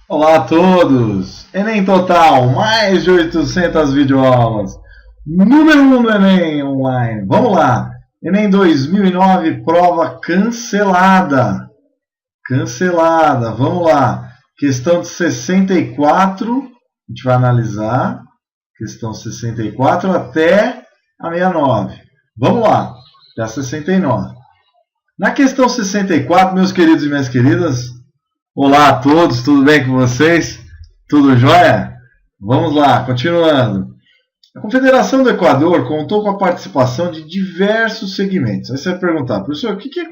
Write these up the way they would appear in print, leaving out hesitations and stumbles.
Olá a todos! Enem Total, mais de 800 videoaulas. Número 1 do Enem Online. Vamos lá! Enem 2009, prova cancelada. Cancelada. Vamos lá. Questão de 64, a gente vai analisar. Questão 64 até a 69. Vamos lá, até a 69. Na questão 64, meus queridos e minhas queridas, olá a todos, tudo bem com vocês? Tudo jóia? Vamos lá, continuando. A Confederação do Equador contou com a participação de diversos segmentos. Aí você vai perguntar, professor, o que é a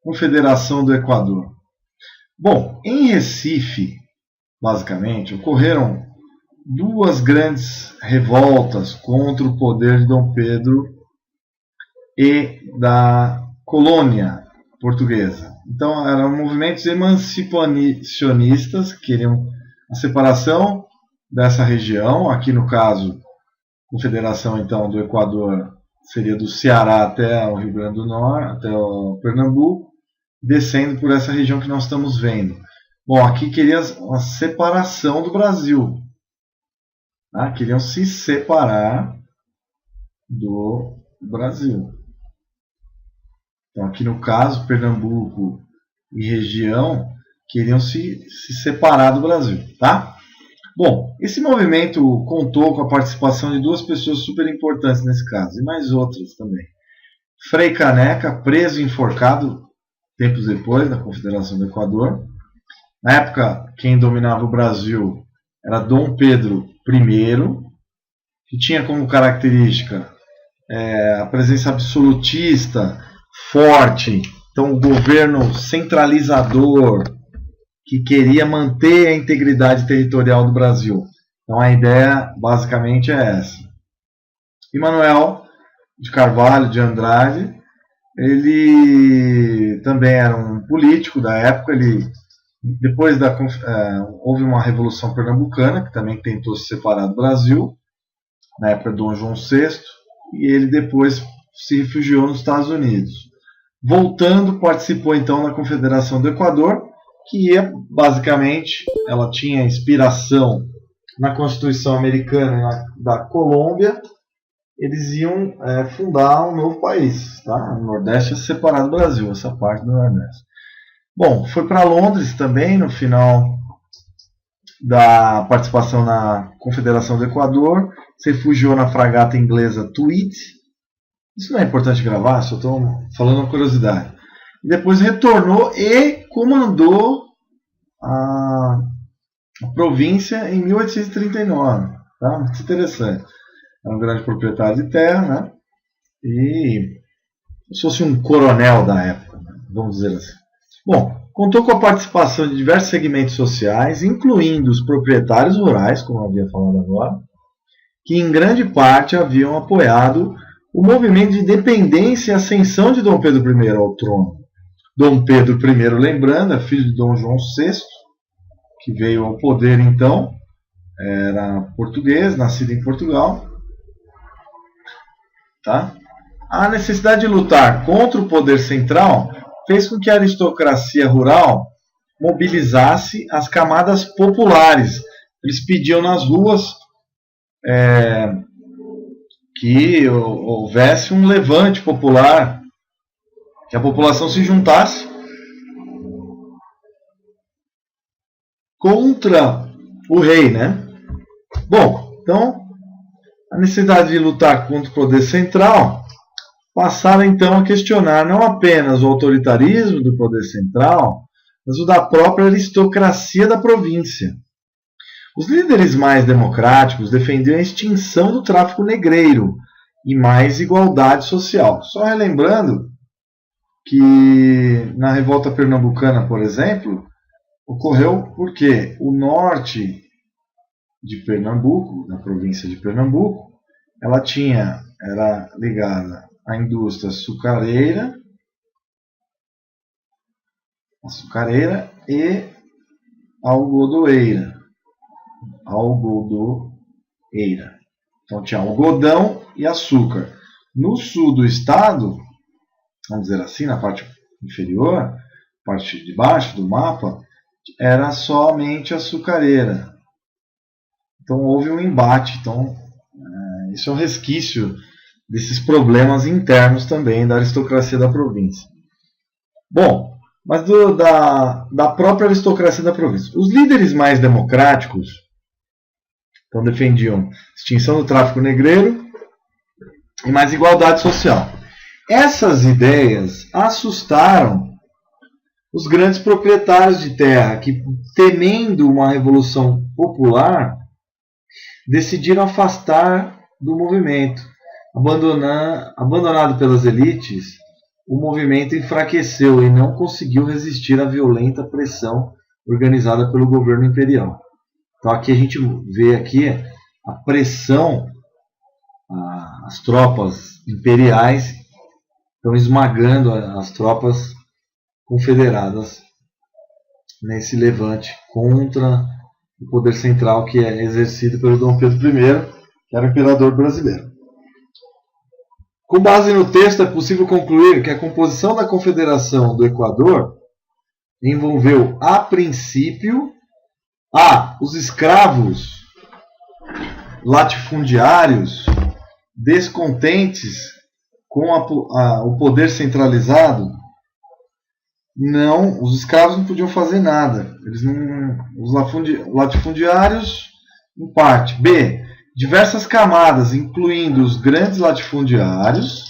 Confederação do Equador? Bom, em Recife, basicamente, ocorreram duas grandes revoltas contra o poder de Dom Pedro e da colônia portuguesa. Então, eram movimentos emancipacionistas que queriam a separação dessa região. Aqui, no caso, a Confederação então, do Equador seria do Ceará até o Rio Grande do Norte, até o Pernambuco, descendo por essa região que nós estamos vendo. Bom, aqui queria uma separação do Brasil. Queriam se separar do Brasil. Então, aqui no caso, Pernambuco e região queriam se separar do Brasil, tá? Bom, esse movimento contou com a participação de duas pessoas super importantes nesse caso, e mais outras também. Frei Caneca, preso e enforcado tempos depois da Confederação do Equador. Na época, quem dominava o Brasil era Dom Pedro I, que tinha como característica a presença absolutista, forte, então o governo centralizador que queria manter a integridade territorial do Brasil. Então a ideia basicamente é essa. E Manuel de Carvalho de Andrade, ele também era um político da época. Depois houve uma revolução pernambucana que também tentou se separar do Brasil, na época de Dom João VI, e ele depois se refugiou nos Estados Unidos. Voltando, participou então da Confederação do Equador, que basicamente ela tinha inspiração na Constituição Americana e da Colômbia. Eles iam fundar um novo país, tá? O Nordeste ia se separar do Brasil, essa parte do Nordeste. Bom, foi para Londres também no final da participação na Confederação do Equador, se refugiou na fragata inglesa Tweed. Isso não é importante gravar, só estou falando uma curiosidade. E depois retornou e comandou a província em 1839. Tá? Muito interessante. Era um grande proprietário de terra, né? E se fosse um coronel da época, né? Vamos dizer assim. Bom, contou com a participação de diversos segmentos sociais, incluindo os proprietários rurais, como eu havia falado agora, que em grande parte haviam apoiado o movimento de independência e ascensão de Dom Pedro I ao trono. Dom Pedro I, lembrando, é filho de Dom João VI, que veio ao poder então, era português, nascido em Portugal. Tá? A necessidade de lutar contra o poder central fez com que a aristocracia rural mobilizasse as camadas populares. Eles pediam nas ruas que houvesse um levante popular, que a população se juntasse contra o rei, né? Bom, então a necessidade de lutar contra o poder central passaram então a questionar não apenas o autoritarismo do poder central, mas o da própria aristocracia da província. Os líderes mais democráticos defendiam a extinção do tráfico negreiro e mais igualdade social. Só relembrando que na revolta pernambucana, por exemplo, ocorreu porque o norte de Pernambuco, na província de Pernambuco, ela era ligada à indústria açucareira e algodoeira. Então tinha algodão e açúcar. No sul do estado, vamos dizer assim, na parte inferior, parte de baixo do mapa, era somente açucareira. Então houve um embate. Então, isso é um resquício desses problemas internos também da aristocracia da província. Bom, mas da própria aristocracia da província. Os líderes mais democráticos então, defendiam extinção do tráfico negreiro e mais igualdade social. Essas ideias assustaram os grandes proprietários de terra que, temendo uma revolução popular, decidiram afastar do movimento. Abandonado pelas elites, o movimento enfraqueceu e não conseguiu resistir à violenta pressão organizada pelo governo imperial. Então aqui a gente vê aqui a pressão, as tropas imperiais estão esmagando as tropas confederadas nesse levante contra o poder central que é exercido pelo Dom Pedro I, que era o imperador brasileiro. Com base no texto, é possível concluir que a composição da Confederação do Equador envolveu, a princípio, os escravos latifundiários descontentes com o poder centralizado. Não, os escravos não podiam fazer nada. Os latifundiários, em parte. B. Diversas camadas, incluindo os grandes latifundiários,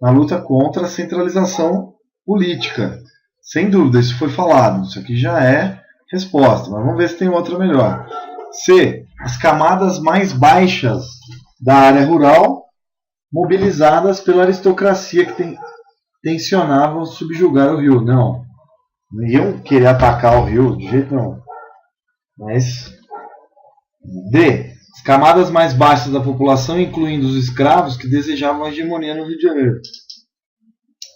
na luta contra a centralização política. Sem dúvida, isso foi falado. Isso aqui já é resposta, mas vamos ver se tem outra melhor. C. As camadas mais baixas da área rural, mobilizadas pela aristocracia que tensionavam subjugar o rio. Não iam querer atacar o rio de jeito nenhum. Mas D. As camadas mais baixas da população, incluindo os escravos que desejavam a hegemonia no Rio de Janeiro.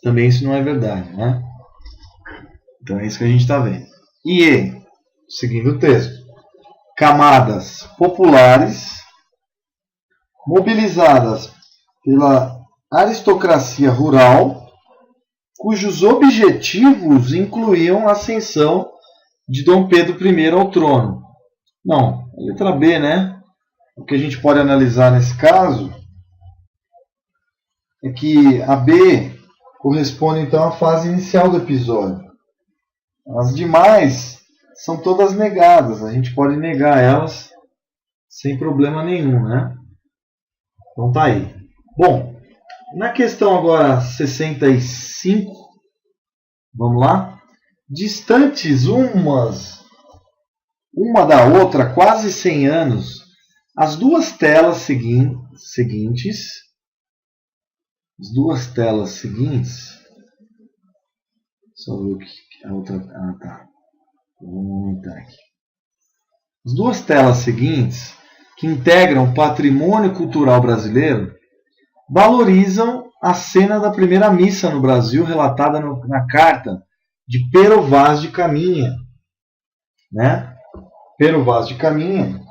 Também isso não é verdade, né? Então é isso que a gente está vendo. E E, seguindo o texto, camadas populares mobilizadas pela aristocracia rural, cujos objetivos incluíam a ascensão de Dom Pedro I ao trono. Não, a letra B, né? O que a gente pode analisar nesse caso é que a B corresponde então à fase inicial do episódio. As demais são todas negadas, a gente pode negar elas sem problema nenhum, né? Então tá aí. Bom, na questão agora 65, vamos lá. Distantes uma da outra, quase 100 anos, as duas telas seguintes, só ver o que a outra, tá. Vamos aumentar aqui. As duas telas seguintes, que integram o patrimônio cultural brasileiro, valorizam a cena da primeira missa no Brasil, relatada na carta de Pero Vaz de Caminha, né? Pero Vaz de Caminha.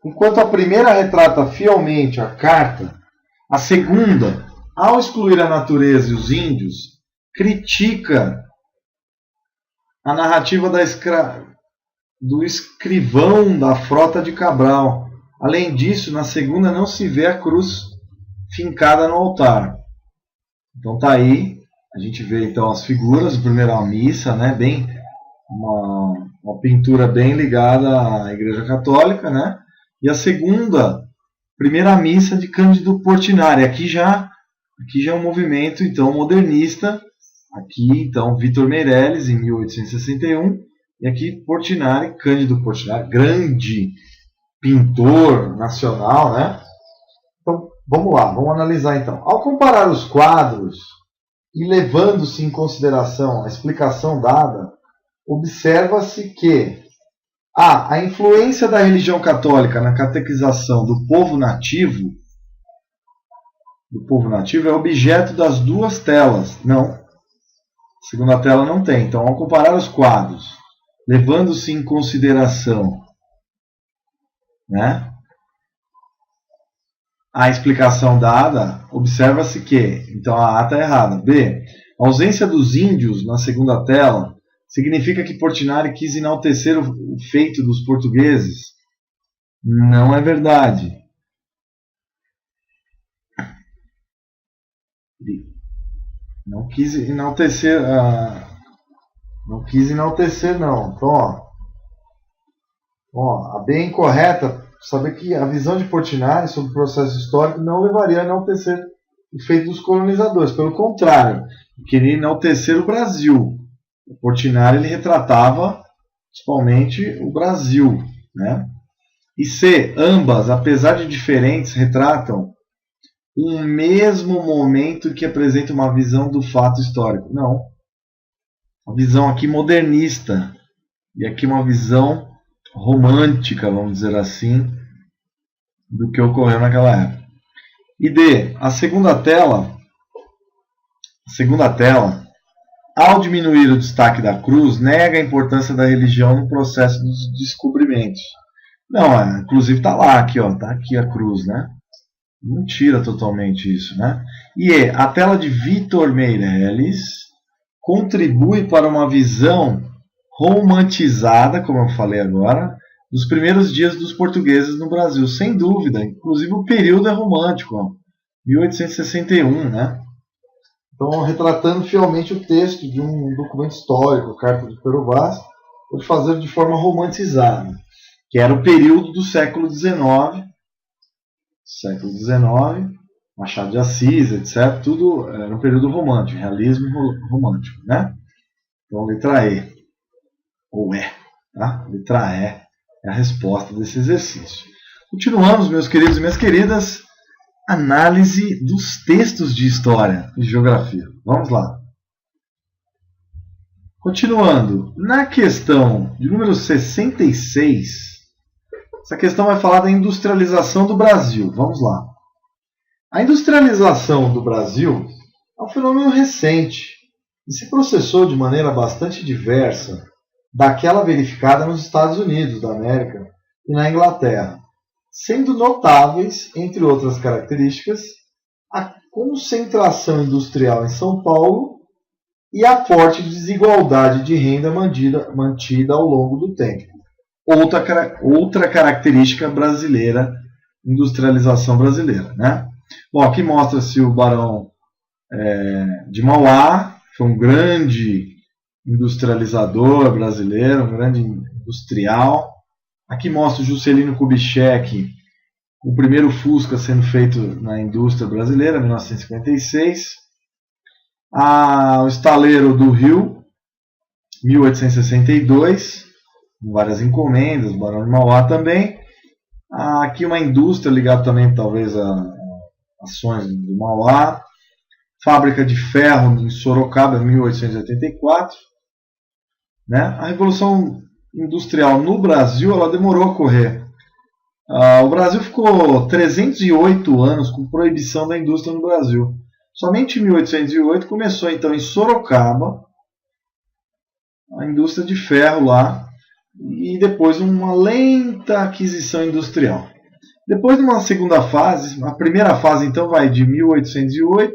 Enquanto a primeira retrata fielmente a carta, a segunda, ao excluir a natureza e os índios, critica a narrativa do escrivão da frota de Cabral. Além disso, na segunda não se vê a cruz fincada no altar. Então tá aí, a gente vê então as figuras, primeiro a missa, né, bem uma pintura bem ligada à Igreja Católica, né? E a segunda, primeira missa de Cândido Portinari. Aqui já é um movimento então modernista. Aqui então Vitor Meirelles em 1861 e aqui Portinari, Cândido Portinari, grande pintor nacional, né? Então vamos lá, vamos analisar então. Ao comparar os quadros e levando-se em consideração a explicação dada, observa-se que a influência da religião católica na catequização do povo nativo é objeto das duas telas. Não. A segunda tela não tem. Então, ao comparar os quadros, levando-se em consideração, né, a explicação dada, observa-se que, então a A está errada. B. A ausência dos índios na segunda tela significa que Portinari quis enaltecer o feito dos portugueses? Não é verdade. Não quis enaltecer, não. Então, a bem correta, saber que a visão de Portinari sobre o processo histórico não levaria a enaltecer o feito dos colonizadores. Pelo contrário, queria enaltecer o Brasil. O Portinari ele retratava principalmente o Brasil, né? E C, ambas, apesar de diferentes, retratam um mesmo momento que apresenta uma visão do fato histórico. Não. A visão aqui modernista. E aqui uma visão romântica, vamos dizer assim, do que ocorreu naquela época. E D, a segunda tela, ao diminuir o destaque da cruz, nega a importância da religião no processo dos descobrimentos. Não, inclusive está lá, aqui, está aqui a cruz, né? Não tira totalmente isso, né? E a tela de Vitor Meirelles contribui para uma visão romantizada, como eu falei agora, dos primeiros dias dos portugueses no Brasil, sem dúvida. Inclusive o período é romântico, 1861, né? Então, retratando fielmente o texto de um documento histórico, Carta de Pero Vaz, pode fazer de forma romantizada, que era o período do século XIX, Machado de Assis, etc. Tudo era um período romântico, realismo romântico, né? Então, letra E, ou E, tá? Letra E é a resposta desse exercício. Continuamos, meus queridos e minhas queridas, análise dos textos de história e geografia. Vamos lá. Continuando, na questão de número 66, essa questão vai falar da industrialização do Brasil. Vamos lá. A industrialização do Brasil é um fenômeno recente e se processou de maneira bastante diversa daquela verificada nos Estados Unidos da América e na Inglaterra, sendo notáveis, entre outras características, a concentração industrial em São Paulo e a forte desigualdade de renda mantida ao longo do tempo. Outra característica brasileira, industrialização brasileira, né? Bom, aqui mostra-se o Barão de Mauá, que foi um grande industrializador brasileiro, um grande industrial. Aqui mostra o Juscelino Kubitschek, o primeiro Fusca sendo feito na indústria brasileira, 1956. O estaleiro do Rio, 1862, com várias encomendas, o Barão de Mauá também. Aqui uma indústria ligada também talvez a ações do Mauá. Fábrica de ferro em Sorocaba, 1884. Né? A Revolução Industrial no Brasil ela demorou a ocorrer. O Brasil ficou 308 anos com proibição da indústria no Brasil. Somente em 1808 começou então em Sorocaba a indústria de ferro lá e depois uma lenta aquisição industrial. Depois de uma segunda fase, a primeira fase então vai de 1808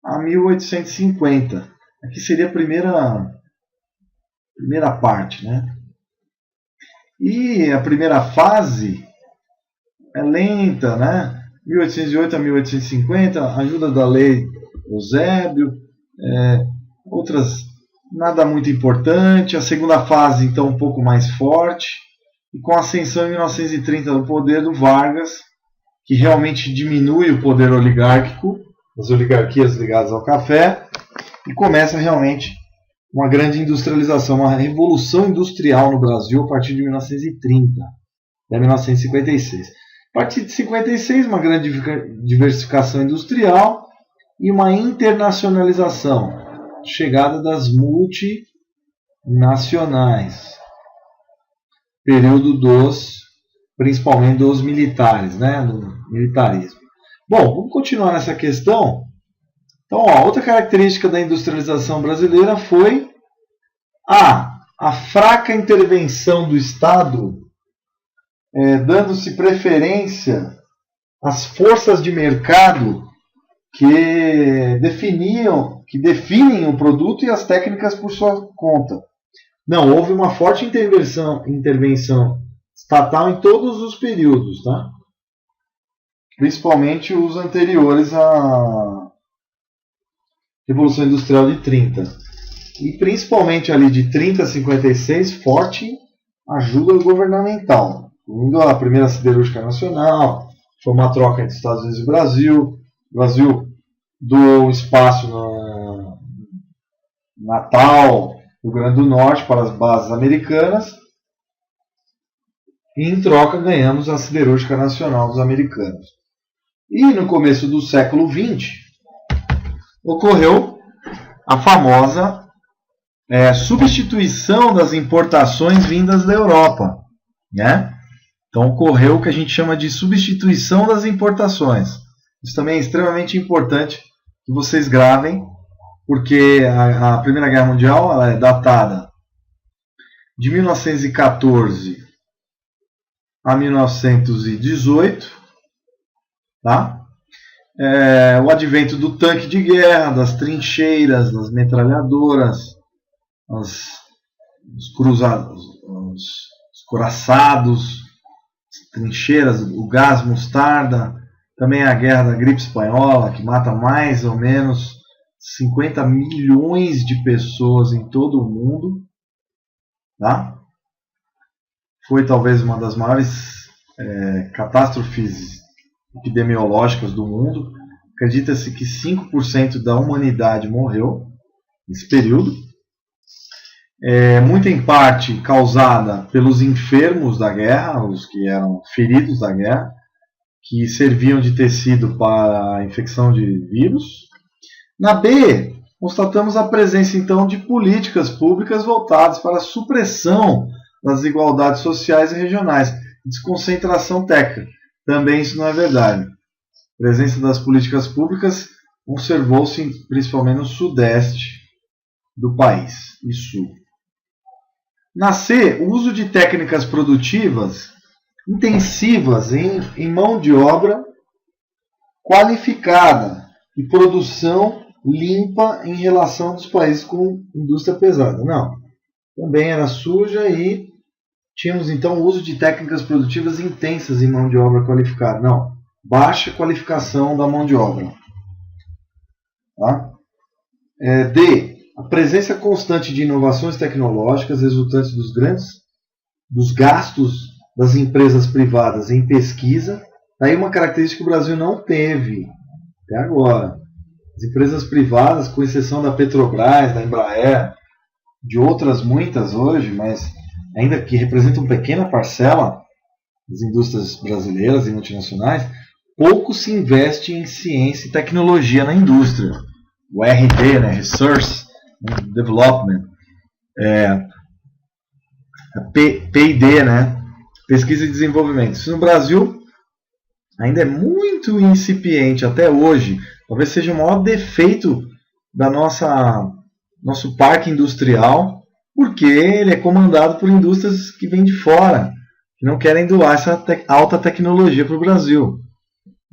a 1850. Aqui seria a primeira parte, né? E a primeira fase é lenta, né? 1808 a 1850, ajuda da lei Eusébio, outras nada muito importante. A segunda fase então um pouco mais forte, e com a ascensão em 1930 do poder do Vargas, que realmente diminui o poder oligárquico, as oligarquias ligadas ao café, e começa realmente uma grande industrialização, uma revolução industrial no Brasil a partir de 1930, até 1956. A partir de 1956, uma grande diversificação industrial e uma internacionalização, chegada das multinacionais, período principalmente dos militares, né, do militarismo. Bom, vamos continuar nessa questão. Então, outra característica da industrialização brasileira foi a fraca intervenção do Estado, dando-se preferência às forças de mercado que definem o produto e as técnicas por sua conta. Não, houve uma forte intervenção estatal em todos os períodos, tá? Principalmente os anteriores à Revolução Industrial de 30. E principalmente ali de 30 a 56, forte ajuda governamental, incluindo a primeira siderúrgica nacional, foi uma troca entre Estados Unidos e Brasil. O Brasil doou espaço no Natal, Rio Grande do Norte, para as bases americanas, e em troca ganhamos a siderúrgica nacional dos americanos. E no começo do século XX ocorreu a famosa substituição das importações vindas da Europa, né? Então ocorreu o que a gente chama de substituição das importações. Isso também é extremamente importante que vocês gravem, porque a Primeira Guerra Mundial ela é datada de 1914 a 1918, tá? O advento do tanque de guerra, das trincheiras, das metralhadoras, os coraçados, trincheiras, o gás mostarda, também a guerra da gripe espanhola, que mata mais ou menos 50 milhões de pessoas em todo o mundo, tá? Foi talvez uma das maiores catástrofes epidemiológicas do mundo. Acredita-se que 5% da humanidade morreu nesse período, muito em parte causada pelos enfermos da guerra, os que eram feridos da guerra, que serviam de tecido para a infecção de vírus. Na B, constatamos a presença então de políticas públicas voltadas para a supressão das desigualdades sociais e regionais, desconcentração técnica. Também isso não é verdade. A presença das políticas públicas observou-se principalmente no sudeste do país e sul. Na C, o uso de técnicas produtivas intensivas em mão de obra qualificada e produção limpa em relação dos países com indústria pesada. Não, também era suja e tínhamos então o uso de técnicas produtivas intensas em mão de obra qualificada. Não, baixa qualificação da mão de obra. Tá? D, a presença constante de inovações tecnológicas resultantes dos gastos das empresas privadas em pesquisa. Daí uma característica que o Brasil não teve até agora. As empresas privadas, com exceção da Petrobras, da Embraer, de outras muitas hoje, mas ainda que representam pequena parcela das indústrias brasileiras e multinacionais, pouco se investe em ciência e tecnologia na indústria. O RD, né, Research and Development, P&D, né, Pesquisa e Desenvolvimento. Isso no Brasil ainda é muito incipiente até hoje. Talvez seja o maior defeito da nosso parque industrial, porque ele é comandado por indústrias que vêm de fora, que não querem doar essa alta tecnologia para o Brasil.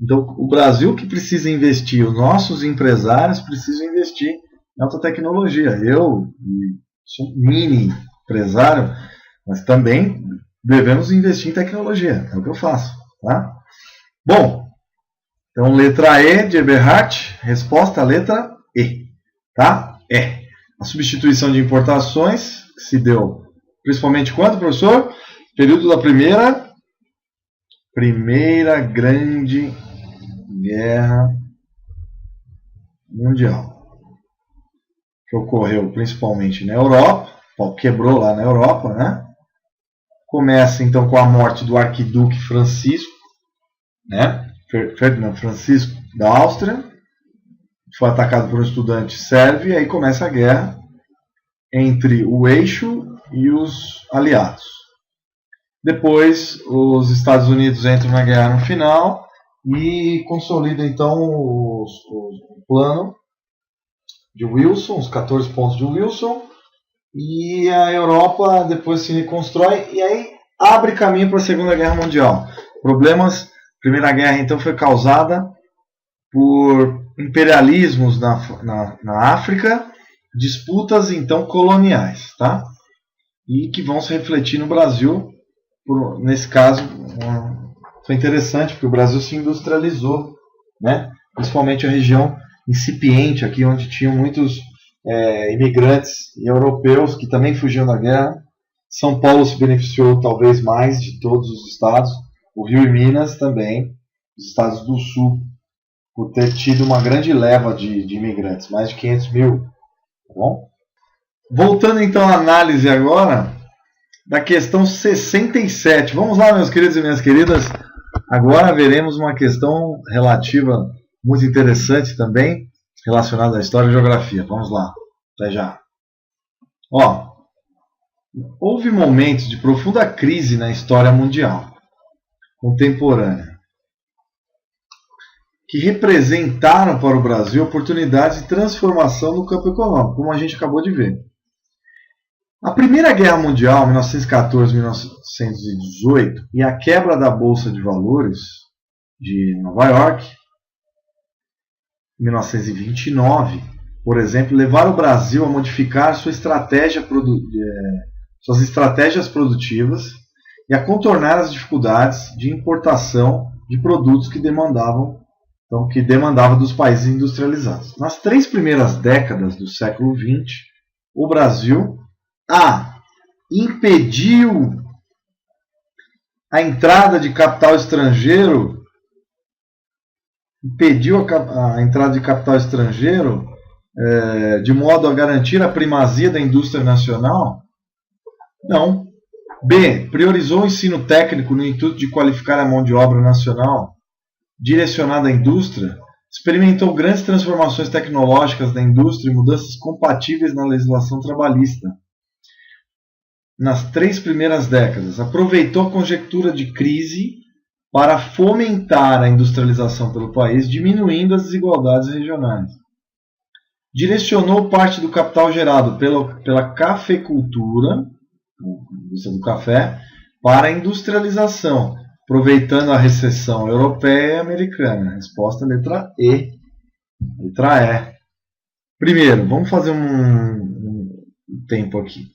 Então, o Brasil que precisa investir, os nossos empresários precisam investir em alta tecnologia. Eu sou um mini empresário, mas também devemos investir em tecnologia. É o que eu faço. Tá? Bom, então letra E de Eberhardt, resposta letra E. Tá? A substituição de importações, que se deu principalmente quando, professor? Período da Primeira Grande Guerra Mundial, que ocorreu principalmente na Europa, o pau quebrou lá na Europa, né? Começa então com a morte do arquiduque Francisco, né? Ferdinand Francisco da Áustria, foi atacado por um estudante sérvio, e aí começa a guerra entre o eixo e os aliados. Depois, os Estados Unidos entram na guerra no final e consolidam então o plano de Wilson, os 14 pontos de Wilson, e a Europa depois se reconstrói e aí abre caminho para a Segunda Guerra Mundial. Problemas, a Primeira Guerra então foi causada por imperialismos na África, disputas então coloniais, tá? E que vão se refletir no Brasil. Nesse caso, foi interessante porque o Brasil se industrializou, né? Principalmente a região incipiente aqui, onde tinham muitos imigrantes europeus que também fugiam da guerra. São Paulo se beneficiou talvez mais de todos os estados, o Rio e Minas também, os estados do sul, por ter tido uma grande leva de imigrantes, mais de 500 mil. Tá bom? Voltando então à análise agora da questão 67. Vamos lá, meus queridos e minhas queridas. Agora veremos uma questão relativa muito interessante também, relacionada à história e geografia. Vamos lá, até já. Houve momentos de profunda crise na história mundial contemporânea que representaram para o Brasil oportunidades de transformação no campo econômico, como a gente acabou de ver. A Primeira Guerra Mundial, 1914-1918, e a quebra da Bolsa de Valores de Nova York, 1929, por exemplo, levaram o Brasil a modificar suas estratégias produtivas e a contornar as dificuldades de importação de produtos que demandavam dos países industrializados. Nas 3 primeiras décadas do século XX, o Brasil impediu a entrada de capital estrangeiro, de modo a garantir a primazia da indústria nacional? Não. B. Priorizou o ensino técnico no intuito de qualificar a mão de obra nacional direcionada à indústria? Experimentou grandes transformações tecnológicas na indústria e mudanças compatíveis na legislação trabalhista. Nas 3 primeiras décadas, aproveitou a conjectura de crise para fomentar a industrialização pelo país, diminuindo as desigualdades regionais. Direcionou parte do capital gerado pela cafeicultura, a indústria do café, para a industrialização, aproveitando a recessão europeia e americana. Resposta letra E. Letra E. Primeiro, vamos fazer um tempo aqui.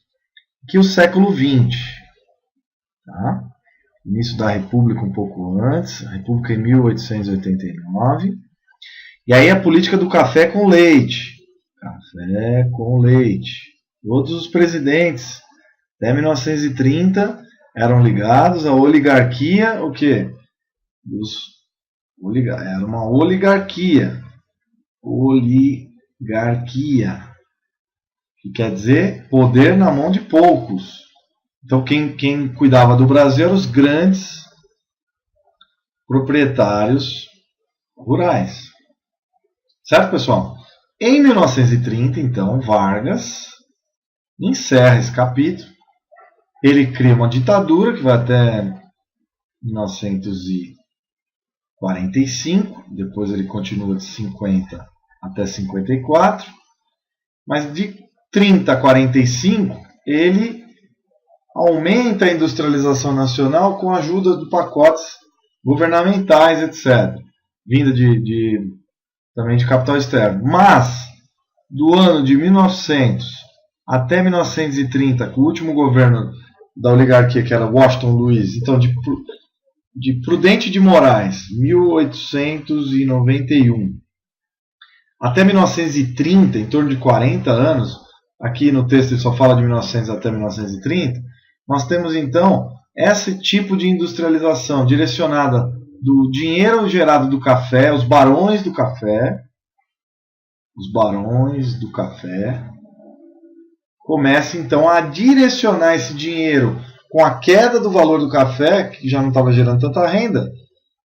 Aqui o século XX. Tá? Início da República um pouco antes. A República em 1889. E aí a política do café com leite. Café com leite. Todos os presidentes, até 1930, eram ligados à oligarquia, o quê? Era uma oligarquia. Oligarquia. Que quer dizer poder na mão de poucos. Então quem cuidava do Brasil eram os grandes proprietários rurais. Certo, pessoal? Em 1930, então, Vargas encerra esse capítulo. Ele cria uma ditadura que vai até 1945. Depois ele continua de 50 até 54. Mas de 30 a 45, ele aumenta a industrialização nacional com a ajuda de pacotes governamentais, etc. Vinda também de capital externo. Mas, do ano de 1900 até 1930, com o último governo da oligarquia, que era Washington Luiz, então de Prudente de Moraes, 1891, até 1930, em torno de 40 anos, aqui no texto ele só fala de 1900 até 1930, nós temos então esse tipo de industrialização direcionada do dinheiro gerado do café, os barões do café, começa então a direcionar esse dinheiro com a queda do valor do café, que já não estava gerando tanta renda,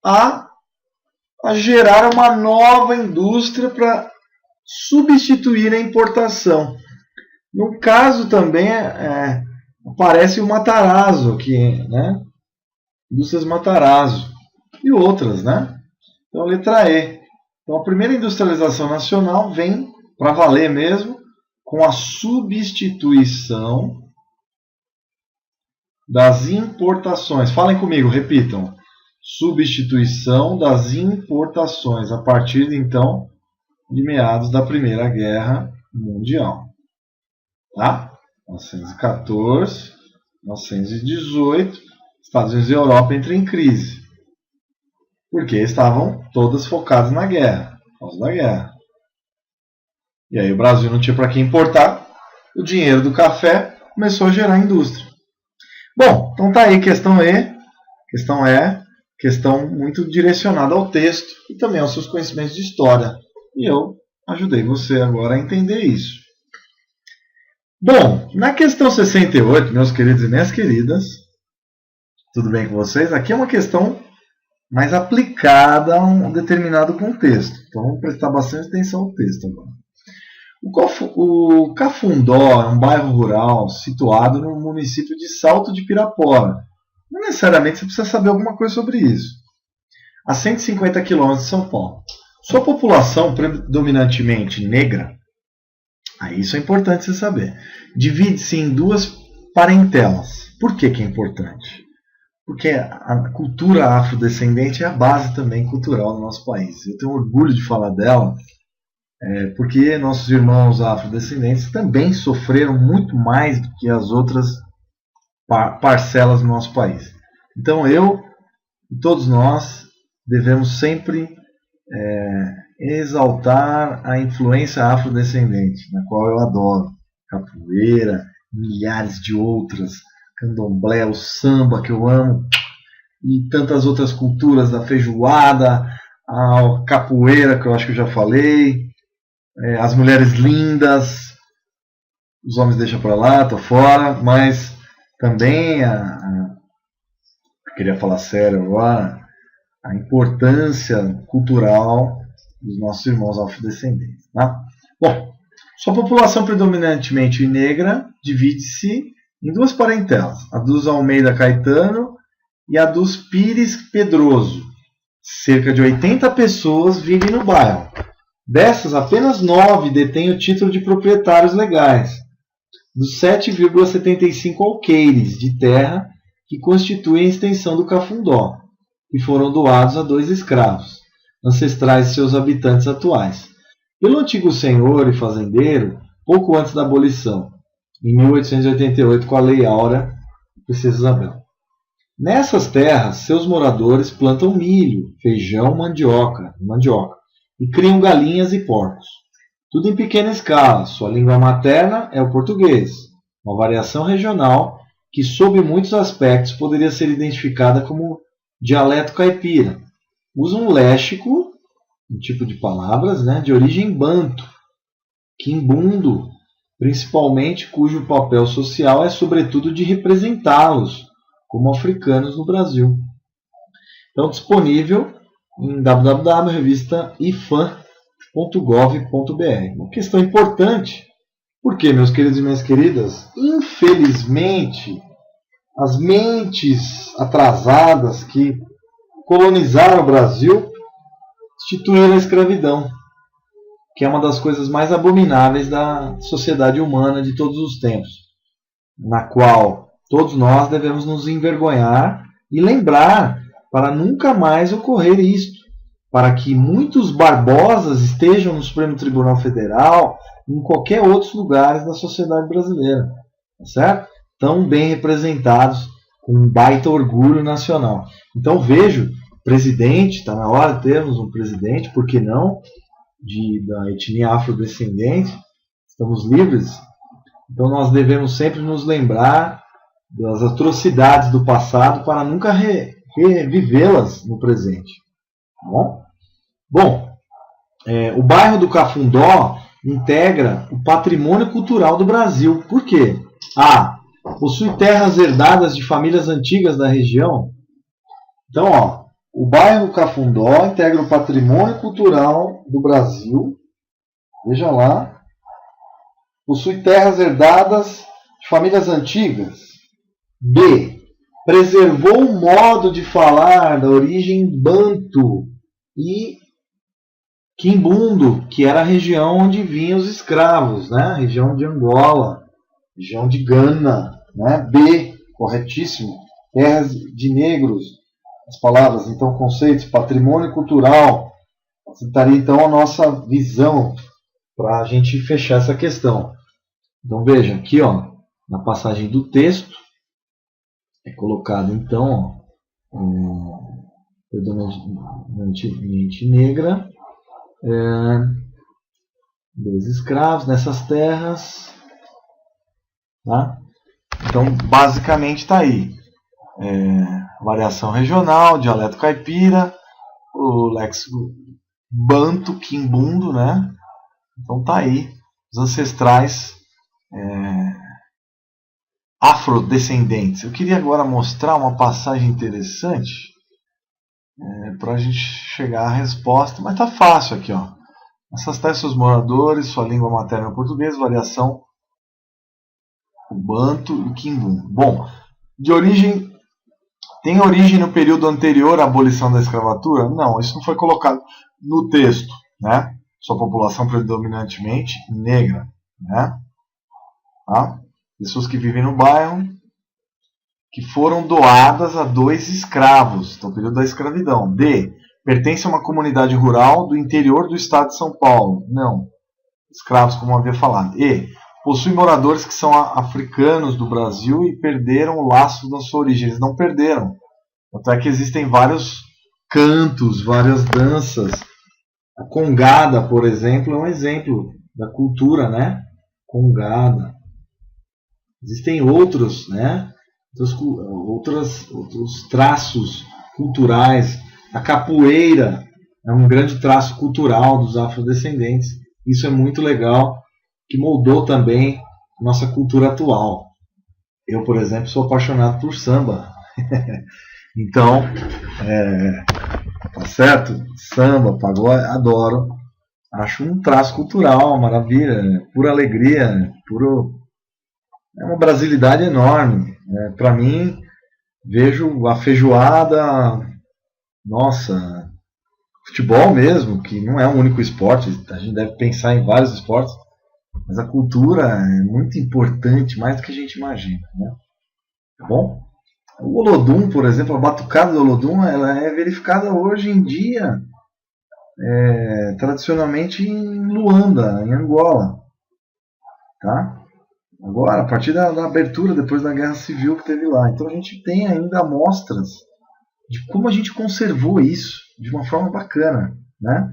a gerar uma nova indústria para substituir a importação. No caso também aparece o Matarazzo aqui, né? Indústrias Matarazzo e outras, né? Então, letra E. Então, a primeira industrialização nacional vem para valer mesmo com a substituição das importações. Falem comigo, repitam. Substituição das importações. A partir, então, de meados da Primeira Guerra Mundial. Tá? 1914, 1918, Estados Unidos e Europa entram em crise. Porque estavam todas focadas na guerra, por causa da guerra. E aí o Brasil não tinha para quem importar, o dinheiro do café começou a gerar indústria. Bom, então tá aí questão E, questão muito direcionada ao texto e também aos seus conhecimentos de história. E eu ajudei você agora a entender isso. Bom, na questão 68, meus queridos e minhas queridas, tudo bem com vocês? Aqui é uma questão mais aplicada a um determinado contexto. Então vamos prestar bastante atenção ao texto agora. O Cafundó é um bairro rural situado no município de Salto de Pirapora. Não necessariamente você precisa saber alguma coisa sobre isso. A 150 km de São Paulo. Sua população predominantemente negra, isso é importante você saber, divide-se em duas parentelas. Por que é importante? Porque a cultura afrodescendente é a base também cultural do nosso país. Eu tenho orgulho de falar dela, porque nossos irmãos afrodescendentes também sofreram muito mais do que as outras parcelas do nosso país. Então eu e todos nós devemos sempre exaltar a influência afrodescendente, na qual eu adoro. Capoeira, milhares de outras, candomblé, o samba que eu amo, e tantas outras culturas, da feijoada, a capoeira que eu acho que eu já falei, as mulheres lindas, os homens deixam para lá, tô fora, mas também eu queria falar sério agora, a importância cultural dos nossos irmãos afrodescendentes. Tá? Bom, sua população predominantemente negra divide-se em duas parentelas, a dos Almeida Caetano e a dos Pires Pedroso. Cerca de 80 pessoas vivem no bairro. Dessas, apenas 9 detêm o título de proprietários legais, dos 7,75 alqueires de terra que constituem a extensão do Cafundó, que foram doados a 2 escravos, ancestrais de seus habitantes atuais, pelo antigo senhor e fazendeiro, pouco antes da abolição, em 1888, com a Lei Áurea de Princesa Isabel. Nessas terras, seus moradores plantam milho, feijão, mandioca e criam galinhas e porcos. Tudo em pequena escala. Sua língua materna é o português, uma variação regional que, sob muitos aspectos, poderia ser identificada como dialeto caipira. Usam um léxico, um tipo de palavras, de origem banto, quimbundo, principalmente, cujo papel social é sobretudo de representá-los como africanos no Brasil. Então, disponível em www.revistaifam.gov.br. Uma questão importante, porque, meus queridos e minhas queridas, infelizmente, as mentes atrasadas que colonizaram o Brasil instituíram a escravidão, que é uma das coisas mais abomináveis da sociedade humana de todos os tempos, na qual todos nós devemos nos envergonhar e lembrar para nunca mais ocorrer isto, para que muitos Barbosas estejam no Supremo Tribunal Federal e em qualquer outros lugares da sociedade brasileira, tá certo? Tão bem representados, com um baita orgulho nacional. Então vejo, presidente, está na hora de termos um presidente, por que não, da etnia afrodescendente, estamos livres, então nós devemos sempre nos lembrar das atrocidades do passado para nunca revivê-las no presente. Tá bom? Bom, o bairro do Cafundó integra o patrimônio cultural do Brasil. Por quê? Possui terras herdadas de famílias antigas da região. Então, o bairro Cafundó integra o patrimônio cultural do Brasil. Veja lá. Possui terras herdadas de famílias antigas. B. Preservou o modo de falar da origem banto e quimbundo, que era a região onde vinham os escravos, a região de Angola, região de Gana. B. Corretíssimo. Terras de negros. As palavras, então, conceitos, patrimônio cultural, citaria então a nossa visão para a gente fechar essa questão. Então veja aqui, ó, na passagem do texto é colocado então, predominantemente negra, 2 escravos nessas terras, tá? Então basicamente está aí, variação regional, dialeto caipira, o léxico banto, quimbundo, né? Então tá aí os ancestrais afrodescendentes. Eu queria agora mostrar uma passagem interessante para a gente chegar à resposta, mas tá fácil aqui, ó. Essas terras, seus moradores, sua língua materna é o português, variação o banto e o quimbundo. Bom, tem origem no período anterior à abolição da escravatura? Não, isso não foi colocado no texto, né? Sua população predominantemente negra, né? Tá? Pessoas que vivem no bairro, que foram doadas a 2 escravos, no período da escravidão. D. Pertence a uma comunidade rural do interior do estado de São Paulo. Não. Escravos, como havia falado. E. Possui moradores que são africanos do Brasil e perderam o laço da sua origem. Eles não perderam. Até que existem vários cantos, várias danças. A congada, por exemplo, é um exemplo da cultura, né? Congada. Existem outros, né? Outros traços culturais. A capoeira é um grande traço cultural dos afrodescendentes. Isso é muito legal, que moldou também a nossa cultura atual. Eu, por exemplo, sou apaixonado por samba. Então, tá certo? Samba, pagode, adoro. Acho um traço cultural, maravilha, pura alegria, é uma brasilidade enorme. Para mim, vejo a feijoada, nossa, futebol mesmo, que não é um único esporte, a gente deve pensar em vários esportes, mas a cultura é muito importante, mais do que a gente imagina, né? Tá bom? O Olodum, por exemplo, a batucada do Olodum, ela é verificada hoje em dia, tradicionalmente em Luanda, em Angola. Tá? Agora, a partir da abertura, depois da Guerra Civil que teve lá. Então a gente tem ainda amostras de como a gente conservou isso de uma forma bacana, né?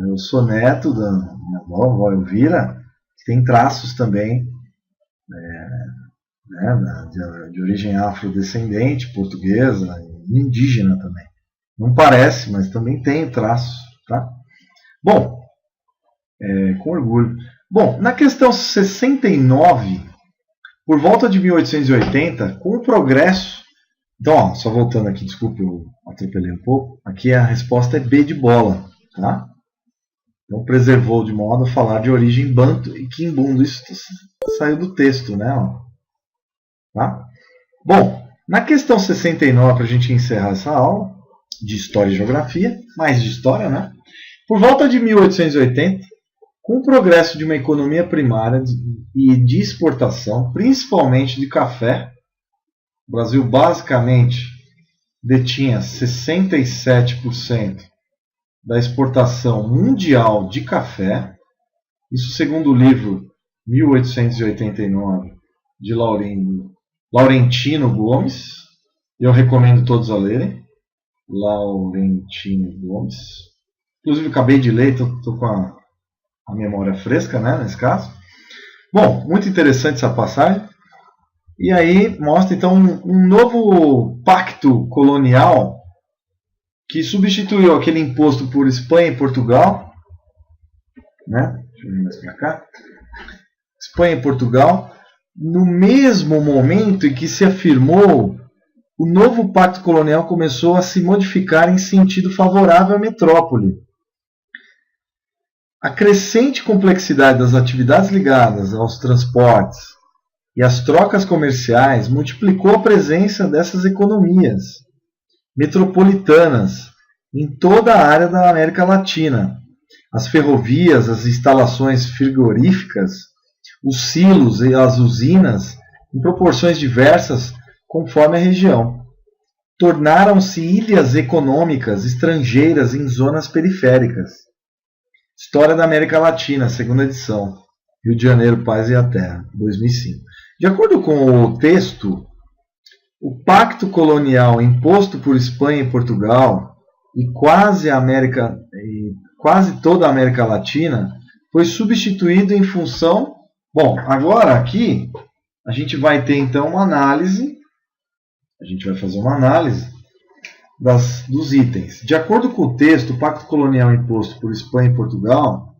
Eu sou neto da minha avó Elvira, que tem traços também de origem afrodescendente, portuguesa e indígena também. Não parece, mas também tem traços, tá? Bom, com orgulho. Bom, na questão 69, por volta de 1880, com o progresso... Então, ó, só voltando aqui, desculpe, eu atropelei um pouco. Aqui a resposta é B de bola, tá? Então, preservou de modo a falar de origem banto e quimbundo. Isso saiu do texto, né? Ó. Tá? Bom, na questão 69, para a gente encerrar essa aula de História e Geografia, mais de História, né? Por volta de 1880, com o progresso de uma economia primária e de exportação, principalmente de café, o Brasil basicamente detinha 67% da exportação mundial de café, isso segundo o livro 1889 de Laurentino Gomes, eu recomendo todos a lerem, Laurentino Gomes, inclusive acabei de ler, estou com a memória fresca, né, nesse caso. Bom, muito interessante essa passagem. E aí mostra então um novo pacto colonial que substituiu aquele imposto por Espanha e Portugal, né? Deixa eu vir mais para cá. Espanha e Portugal, no mesmo momento em que se afirmou, o novo pacto colonial começou a se modificar em sentido favorável à metrópole. A crescente complexidade das atividades ligadas aos transportes e às trocas comerciais multiplicou a presença dessas economias metropolitanas em toda a área da América Latina. As ferrovias, as instalações frigoríficas, os silos e as usinas, em proporções diversas conforme a região. tornaram-se ilhas econômicas estrangeiras em zonas periféricas. História da América Latina, segunda edição. Rio de Janeiro, Paz e a Terra, 2005. De acordo com o texto, o pacto colonial imposto por Espanha e Portugal e quase toda a América Latina foi substituído em função... Bom, agora aqui a gente vai ter então uma análise, a gente vai fazer uma análise dos itens. De acordo com o texto, o pacto colonial imposto por Espanha e Portugal,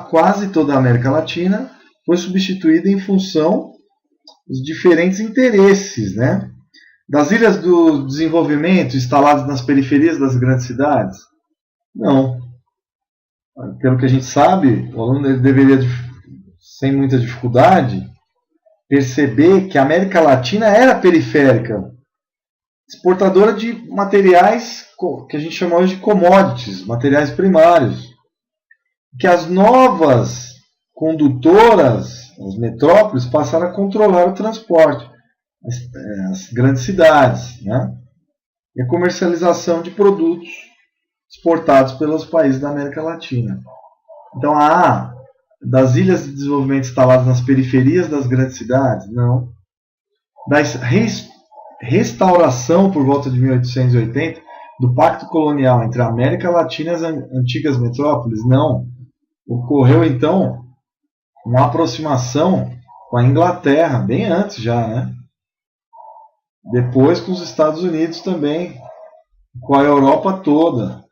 quase toda a América Latina foi substituída em função dos diferentes interesses, né? Das ilhas do desenvolvimento instaladas nas periferias das grandes cidades? Não. Pelo que a gente sabe, o aluno deveria, sem muita dificuldade, perceber que a América Latina era periférica, exportadora de materiais que a gente chama hoje de commodities, materiais primários, que as novas condutoras, as metrópoles, passaram a controlar o transporte, as grandes cidades, né? E a comercialização de produtos exportados pelos países da América Latina. Então, das ilhas de desenvolvimento instaladas nas periferias das grandes cidades? Não. Da restauração, por volta de 1880, do pacto colonial entre a América Latina e as antigas metrópoles? Não. Ocorreu, então, uma aproximação com a Inglaterra, bem antes já, né? Depois com os Estados Unidos também, com a Europa toda,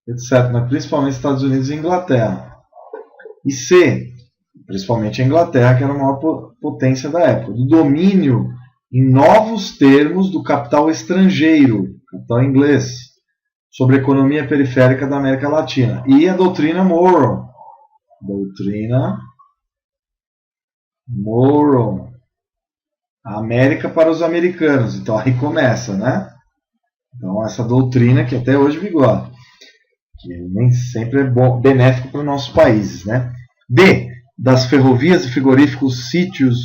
etc. Mas principalmente Estados Unidos e Inglaterra. E C, principalmente a Inglaterra, que era a maior potência da época, do domínio em novos termos do capital estrangeiro, capital inglês, sobre a economia periférica da América Latina. E a doutrina Monroe. A América para os americanos. Então aí começa, né? Então essa doutrina que até hoje vigora, que nem sempre é benéfico para os nossos países, né? D, das ferrovias e frigoríficos, sítios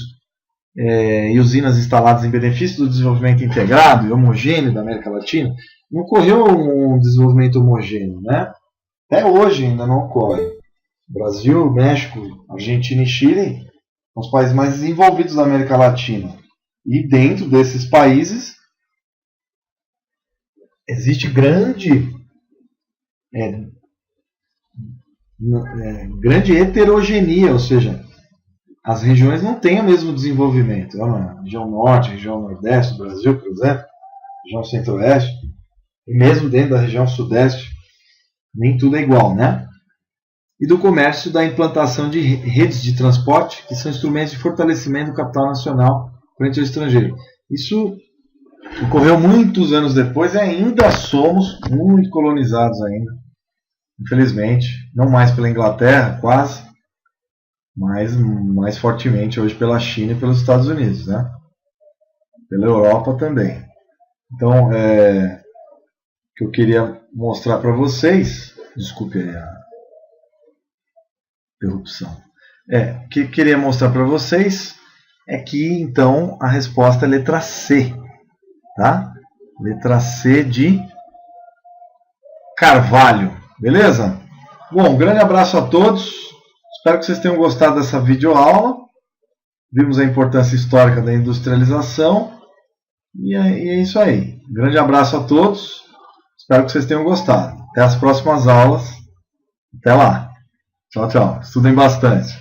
e usinas instaladas em benefício do desenvolvimento integrado e homogêneo da América Latina. Não ocorreu um desenvolvimento homogêneo, né? Até hoje ainda não ocorre. Brasil, México, Argentina e Chile são os países mais desenvolvidos da América Latina. E dentro desses países existe grande heterogeneia, ou seja, as regiões não têm o mesmo desenvolvimento. A região norte, a região nordeste do Brasil, por exemplo, a região centro-oeste, e mesmo dentro da região sudeste, nem tudo é igual, né? E do comércio, da implantação de redes de transporte, que são instrumentos de fortalecimento do capital nacional frente ao estrangeiro. Isso ocorreu muitos anos depois e ainda somos muito colonizados ainda. Infelizmente, não mais pela Inglaterra, quase, mas mais fortemente hoje pela China e pelos Estados Unidos, né? Pela Europa também. Então, o que eu queria mostrar para vocês, desculpe a interrupção, o que eu queria mostrar para vocês é que, então, a resposta é letra C, tá? Letra C de Carvalho. Beleza? Bom, um grande abraço a todos. Espero que vocês tenham gostado dessa videoaula. Vimos a importância histórica da industrialização. E é isso aí. Um grande abraço a todos. Espero que vocês tenham gostado. Até as próximas aulas. Até lá. Tchau, tchau. Estudem bastante.